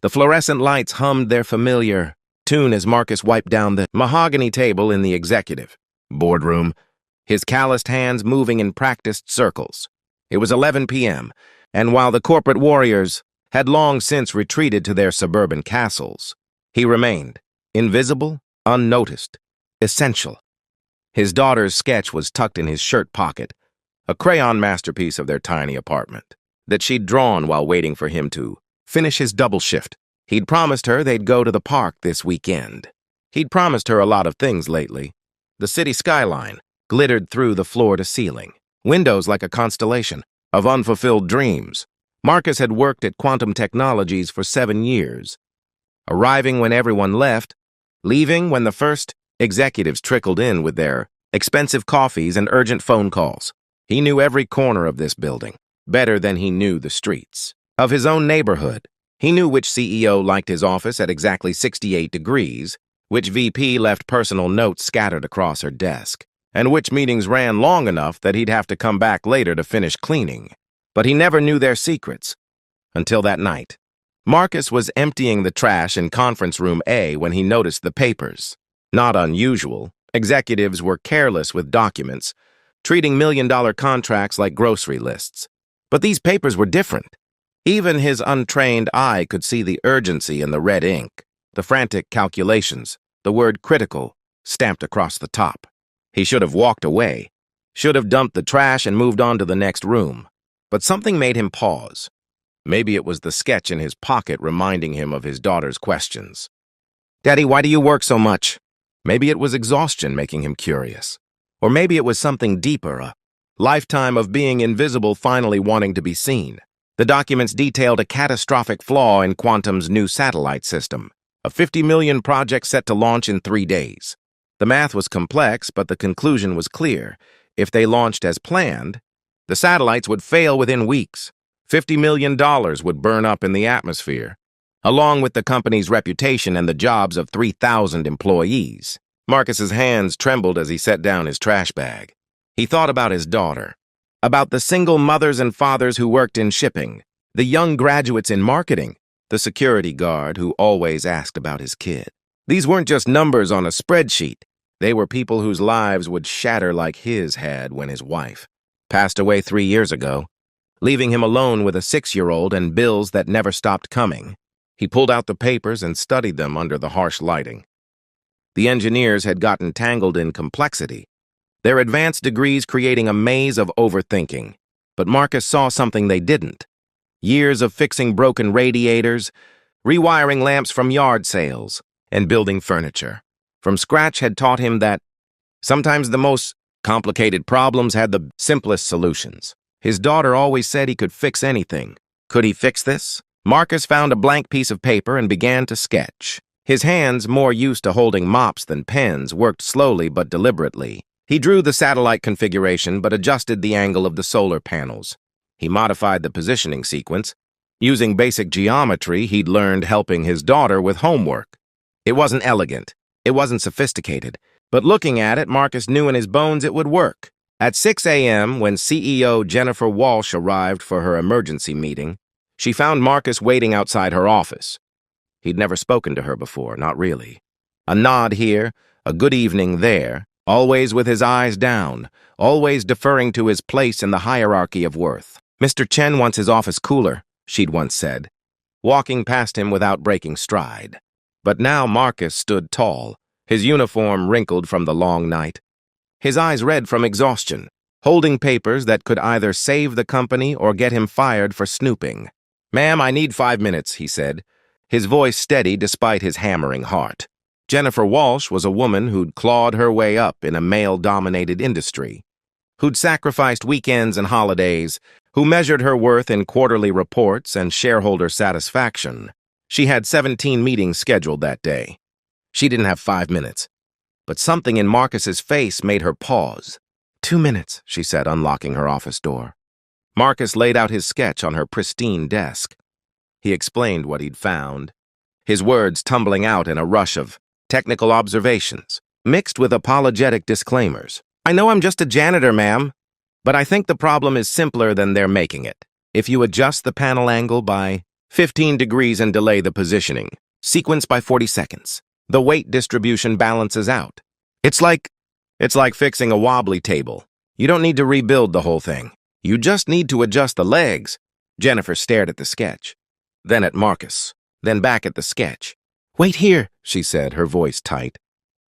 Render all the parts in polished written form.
The fluorescent lights hummed their familiar tune as Marcus wiped down the mahogany table in the executive boardroom, his calloused hands moving in practiced circles. It was 11 p.m., and while the corporate warriors had long since retreated to their suburban castles, he remained invisible, unnoticed, essential. His daughter's sketch was tucked in his shirt pocket, a crayon masterpiece of their tiny apartment that she'd drawn while waiting for him to finish his double shift. He'd promised her they'd go to the park this weekend. He'd promised her a lot of things lately. The city skyline glittered through the floor to ceiling, windows like a constellation of unfulfilled dreams. Marcus had worked at Quantum Technologies for 7 years, arriving when everyone left, leaving when the first executives trickled in with their expensive coffees and urgent phone calls. He knew every corner of this building, better than he knew the streets of his own neighborhood. He knew which CEO liked his office at exactly 68 degrees, which VP left personal notes scattered across her desk, and which meetings ran long enough that he'd have to come back later to finish cleaning. But he never knew their secrets until that night. Marcus was emptying the trash in conference room A when he noticed the papers. Not unusual, executives were careless with documents, treating million-dollar contracts like grocery lists. But these papers were different. Even his untrained eye could see the urgency in the red ink, the frantic calculations, the word critical stamped across the top. He should have walked away, should have dumped the trash and moved on to the next room. But something made him pause. Maybe it was the sketch in his pocket reminding him of his daughter's questions. "Daddy, why do you work so much?" Maybe it was exhaustion making him curious. Or maybe it was something deeper, a lifetime of being invisible finally wanting to be seen. The documents detailed a catastrophic flaw in Quantum's new satellite system, a 50 million project set to launch in 3 days. The math was complex, but the conclusion was clear. If they launched as planned, the satellites would fail within weeks. $50 million would burn up in the atmosphere, along with the company's reputation and the jobs of 3,000 employees. Marcus's hands trembled as he set down his trash bag. He thought about his daughter, about the single mothers and fathers who worked in shipping, the young graduates in marketing, the security guard who always asked about his kid. These weren't just numbers on a spreadsheet. They were people whose lives would shatter like his had when his wife passed away 3 years ago, leaving him alone with a 6-year-old and bills that never stopped coming. He pulled out the papers and studied them under the harsh lighting. The engineers had gotten tangled in complexity, their advanced degrees creating a maze of overthinking. But Marcus saw something they didn't. Years of fixing broken radiators, rewiring lamps from yard sales, and building furniture from scratch had taught him that sometimes the most complicated problems had the simplest solutions. His daughter always said he could fix anything. Could he fix this? Marcus found a blank piece of paper and began to sketch. His hands, more used to holding mops than pens, worked slowly but deliberately. He drew the satellite configuration but adjusted the angle of the solar panels. He modified the positioning sequence, using basic geometry he'd learned helping his daughter with homework. It wasn't elegant, it wasn't sophisticated, but looking at it, Marcus knew in his bones it would work. At 6 a.m., when CEO Jennifer Walsh arrived for her emergency meeting, she found Marcus waiting outside her office. He'd never spoken to her before, not really. A nod here, a good evening there, always with his eyes down, always deferring to his place in the hierarchy of worth. "Mr. Chen wants his office cooler," she'd once said, walking past him without breaking stride. But now Marcus stood tall, his uniform wrinkled from the long night, his eyes red from exhaustion, holding papers that could either save the company or get him fired for snooping. "Ma'am, I need 5 minutes," he said, his voice steady despite his hammering heart. Jennifer Walsh was a woman who'd clawed her way up in a male-dominated industry, who'd sacrificed weekends and holidays, who measured her worth in quarterly reports and shareholder satisfaction. She had 17 meetings scheduled that day. She didn't have 5 minutes. But something in Marcus's face made her pause. 2 minutes, she said, unlocking her office door. Marcus laid out his sketch on her pristine desk. He explained what he'd found, his words tumbling out in a rush of technical observations, mixed with apologetic disclaimers. "I know I'm just a janitor, ma'am, but I think the problem is simpler than they're making it. If you adjust the panel angle by 15 degrees and delay the positioning. Sequence by 40 seconds. The weight distribution balances out. It's like fixing a wobbly table. You don't need to rebuild the whole thing. You just need to adjust the legs. Jennifer stared at the sketch, then at Marcus, then back at the sketch. Wait here, she said, her voice tight.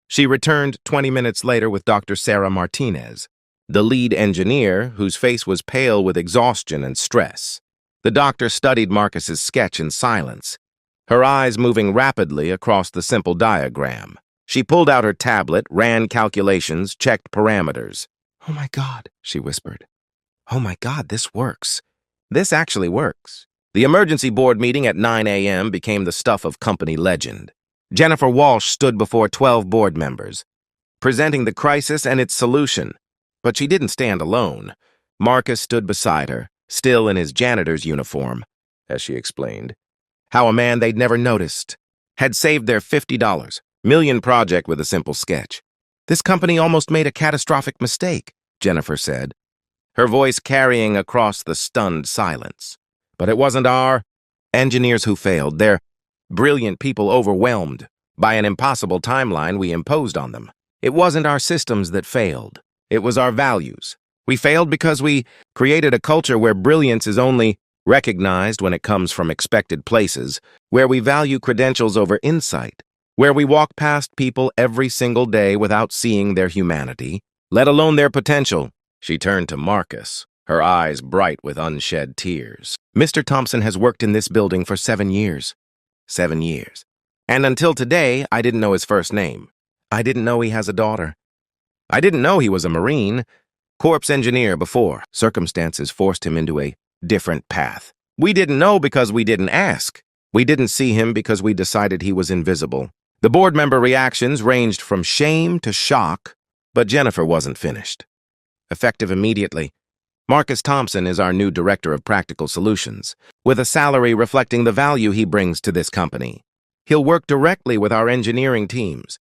She returned 20 minutes later with Dr. Sarah Martinez, the lead engineer, whose face was pale with exhaustion and stress. The doctor studied Marcus's sketch in silence, her eyes moving rapidly across the simple diagram. She pulled out her tablet, ran calculations, checked parameters. "Oh my God," she whispered. "Oh my God, this works. This actually works." The emergency board meeting at 9 a.m. became the stuff of company legend. Jennifer Walsh stood before 12 board members, presenting the crisis and its solution. But she didn't stand alone. Marcus stood beside her, still in his janitor's uniform, as she explained. How a man they'd never noticed had saved their $50 million project with a simple sketch. "This company almost made a catastrophic mistake," Jennifer said, her voice carrying across the stunned silence. "But it wasn't our engineers who failed. They're brilliant people overwhelmed by an impossible timeline we imposed on them. It wasn't our systems that failed. It was our values. We failed because we created a culture where brilliance is only recognized when it comes from expected places, where we value credentials over insight, where we walk past people every single day without seeing their humanity, let alone their potential." She turned to Marcus, her eyes bright with unshed tears. "Mr. Thompson has worked in this building for 7 years. 7 years. And until today, I didn't know his first name. I didn't know he has a daughter. I didn't know he was a Marine, corpse engineer before. Circumstances forced him into a different path. We didn't know because we didn't ask. We didn't see him because we decided he was invisible." The board member reactions ranged from shame to shock, but Jennifer wasn't finished. "Effective immediately, Marcus Thompson is our new Director of Practical Solutions, with a salary reflecting the value he brings to this company. He'll work directly with our engineering teams,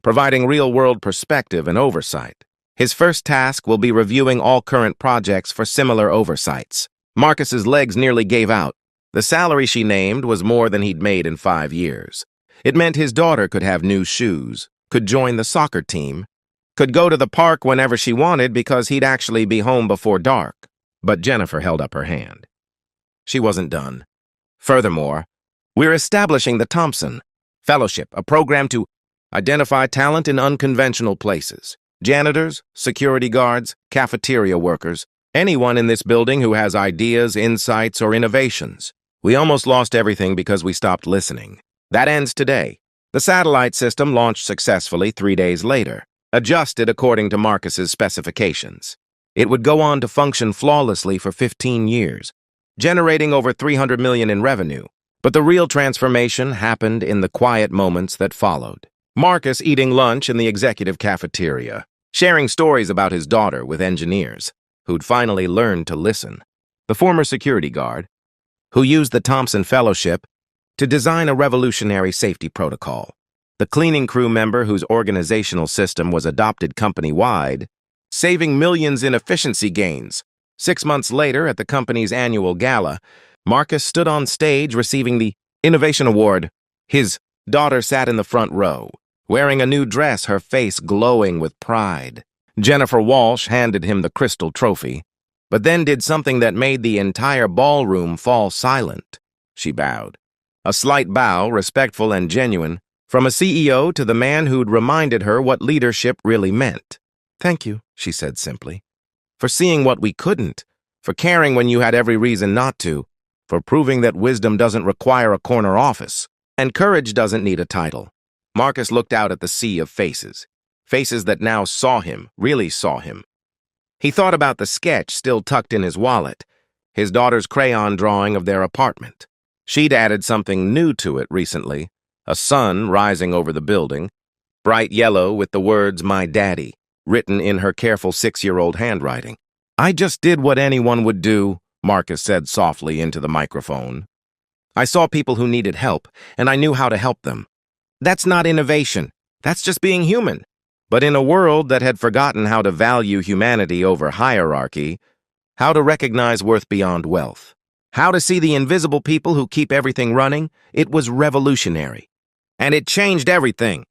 providing real-world perspective and oversight. His first task will be reviewing all current projects for similar oversights." Marcus's legs nearly gave out. The salary she named was more than he'd made in 5 years. It meant his daughter could have new shoes, could join the soccer team, could go to the park whenever she wanted because he'd actually be home before dark. But Jennifer held up her hand. She wasn't done. "Furthermore, we're establishing the Thompson Fellowship, a program to identify talent in unconventional places. Janitors, security guards, cafeteria workers, anyone in this building who has ideas, insights, or innovations. We almost lost everything because we stopped listening. That ends today." The satellite system launched successfully 3 days later, adjusted according to Marcus's specifications. It would go on to function flawlessly for 15 years, generating over $300 million in revenue. But the real transformation happened in the quiet moments that followed. Marcus eating lunch in the executive cafeteria, sharing stories about his daughter with engineers, who'd finally learned to listen. The former security guard, who used the Thompson Fellowship to design a revolutionary safety protocol. The cleaning crew member whose organizational system was adopted company-wide, saving millions in efficiency gains. 6 months later, at the company's annual gala, Marcus stood on stage receiving the Innovation Award. His daughter sat in the front row, wearing a new dress, her face glowing with pride. Jennifer Walsh handed him the crystal trophy, but then did something that made the entire ballroom fall silent. She bowed. A slight bow, respectful and genuine, from a CEO to the man who'd reminded her what leadership really meant. "Thank you," she said simply, "for seeing what we couldn't, for caring when you had every reason not to, for proving that wisdom doesn't require a corner office, and courage doesn't need a title." Marcus looked out at the sea of faces, faces that now saw him, really saw him. He thought about the sketch still tucked in his wallet, his daughter's crayon drawing of their apartment. She'd added something new to it recently, a sun rising over the building, bright yellow with the words "My Daddy," written in her careful 6-year-old handwriting. "I just did what anyone would do," Marcus said softly into the microphone. "I saw people who needed help, and I knew how to help them. That's not innovation. That's just being human." But in a world that had forgotten how to value humanity over hierarchy, how to recognize worth beyond wealth, How to see the invisible people who keep everything running? It was revolutionary. And it changed everything.